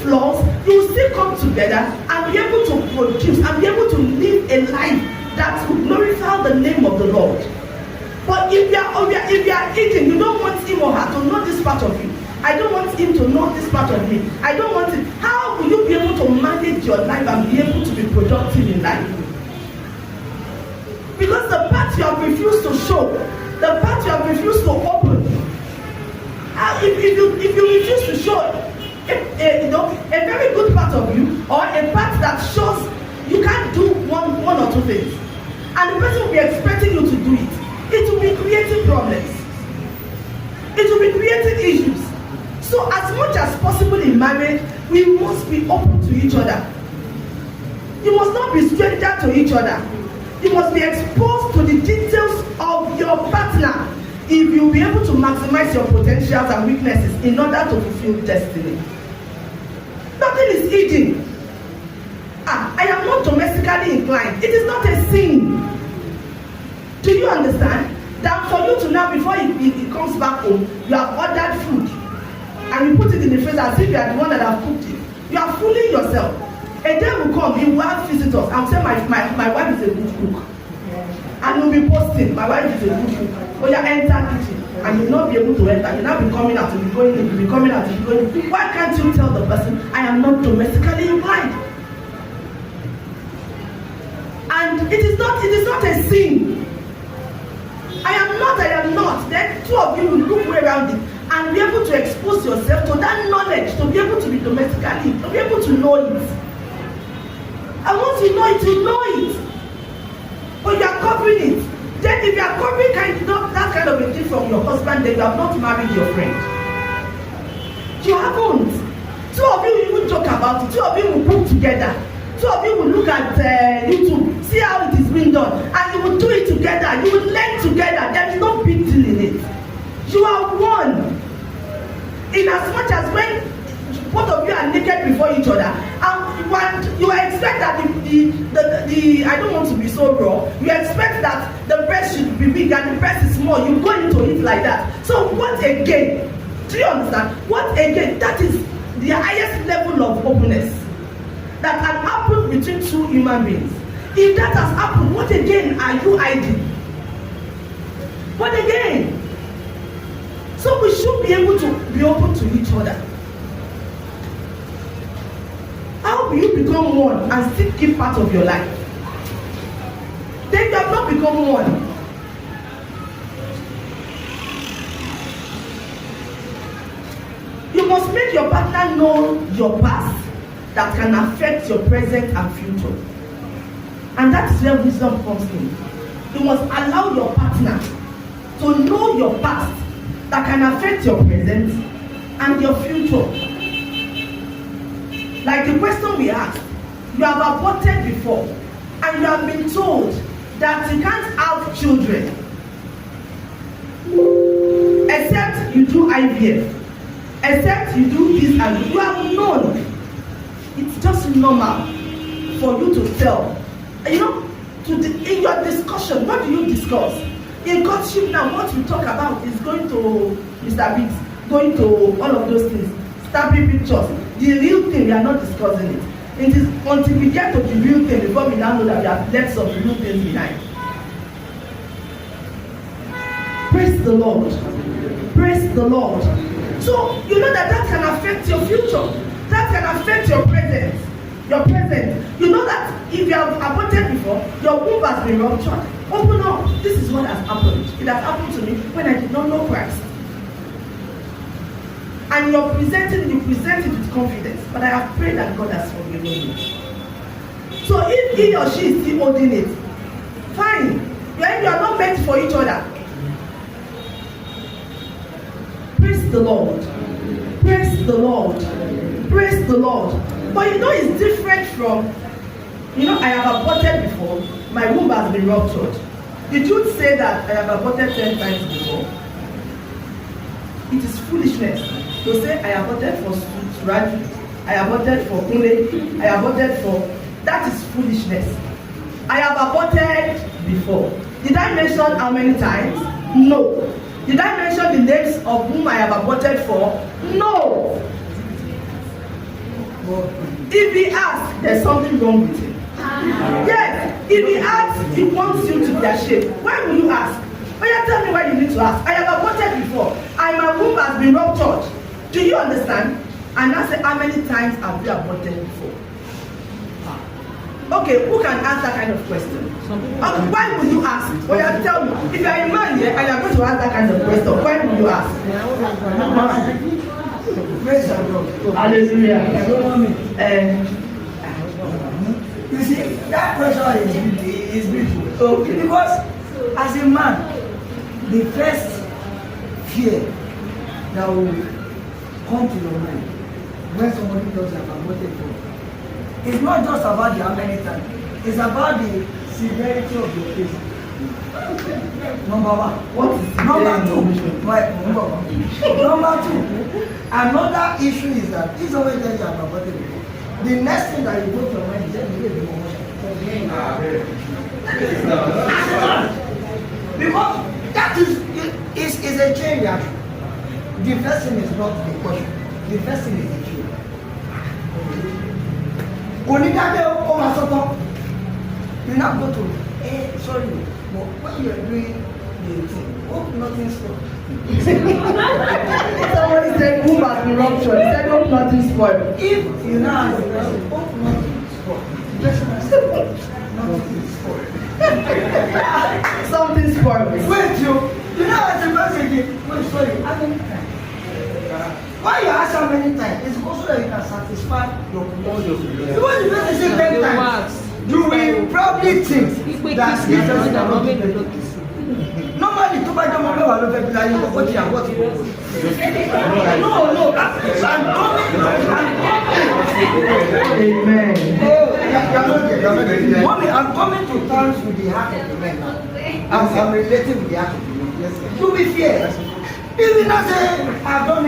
flaws, you will still come together and be able to produce and be able to live a life that will glorify the name of the Lord. But if you are eating, you don't want him or her to know this part of you. I don't want him to know this part of me. I don't want it. How will you be able to manage your life and be able to be productive in life? Because the part you have refused to show, the part you have refused to open, if you refuse to show a very good part of you, or a part that shows you can't do one or two things, and the person will be expecting you to do it, it will be creating problems. It will be creating issues. So as much as possible in marriage, we must be open to each other. You must not be stranger to each other. You must be exposed to the details of your partner if you will be able to maximize your potentials and weaknesses in order to fulfill destiny. Nothing is hidden. I am not domestically inclined. It is not a sin. Do you understand? That for you to now, before he comes back home, you have ordered food and you put it in the freezer as if you are the one that have cooked it. You are fooling yourself. A day will come, you will have visitors. I'm saying my wife is a good cook. And you'll be posting, my wife is a good cook. Oh, you enter kitchen and you will not be able to enter. You'll not be coming out, you'll be going in, you'll be coming out, you'll be going in. Why can't you tell the person, I am not domestically inclined? And it is not a sin. I am not. Then two of you will look way around it and be able to expose yourself to that knowledge, to be able to be domestically, to be able to know it. And once you know it, you know it. But you are covering it. Then if you are covering that kind of a thing from your husband, then you have not married your friend. You haven't. Two of you will joke about it. Two of you will cook together. Two of you will look at YouTube, see how it is being done, and you will do it together. You will learn together. There is no big deal in it. You are one. In as much as when both of you are naked before each other, and you expect that the I don't want to be so raw. You expect that the breast should be big and the breast is small. You go into it like that. So what again? Do you understand? What again? That is the highest level of openness that can happen between two human beings. If that has happened, what again are you hiding? What again? So we should be able to be open to each other. How will you become one and still give part of your life? Then you have not become one. You must make your partner know your past that can affect your present and future. And that is where wisdom comes in. You must allow your partner to know your past that can affect your present and your future. Like the question we asked, you have aborted before and you have been told that you can't have children except you do IVF, except you do this and you have known. It's just normal for you to tell. You know, in your discussion, what do you discuss? In courtship now, what we talk about is going to Mr. Biggs, going to all of those things, stabbing pictures. The real thing, we are not discussing it. It is until we get to the real thing before we now know that we have left some real things behind. Praise the Lord. Praise the Lord. So, you know that can affect your future. That can affect your present. Your present. You know that if you have aborted before, your womb has been ruptured. Open up. This is what has happened. It has happened to me when I did not know Christ. And you present it with confidence. But I have prayed that God has forgiven me. So if he or she is still holding it, fine. You are not meant for each other. Praise the Lord. Praise the Lord. Praise the Lord. But you know it's different from, I have aborted before. My womb has been ruptured. Did you say that I have aborted 10 times before? It is foolishness to say I aborted for Suraj, I aborted for Kule, I aborted for... That is foolishness. I have aborted before. Did I mention how many times? No. Did I mention the names of whom I have aborted for? No. If he asks, there's something wrong with him. Yes, if he asks, he wants you to be ashamed. Why will you ask? Oh yeah, tell me why you need to ask. I have aborted before, and my womb has been ruptured. Do you understand? And I say, how many times have you aborted before? Okay, who can ask that kind of question? Why will you ask? Oh yeah, tell me. If you are a man here and you are going to ask that kind of question, why will you ask? Praise the Lord. Hallelujah. You see, that question is beautiful. Okay. Because as a man, the first fear that will come to your mind when somebody does have aborted for it's not just about the how many times, it's about the severity of the case. Number one. What is number two? Number two, another issue is that if somebody tells you have aborted before, the next thing that you go to your mind is just the promotion. Because that is a chain reaction. The first thing is not the question. The first thing is the truth. Onídàájọ́ ó máa sọ́tọ́. You now go to, sorry, but when you are doing the thing, hope nothing spoiled. Somebody said, womb has been ruptured. He said, hope nothing spoiled. If you now ask the person, hope nothing spoiled. The person has said, nothing spoiled. Something spoiled. Wait, you know as a person again, wait, sorry, how many times? Why you ask how many times? It's also that you can satisfy your curiosity. Because if you say 10 times, you will probably think that this person cannot be better. Normally, to buy the money, I don't know if you what you are what you No, I'm coming. Amen. Mommy, I'm coming to terms with the heart of the man now. I'm relating with the heart of the man. You will fear. If you not say, I've done it.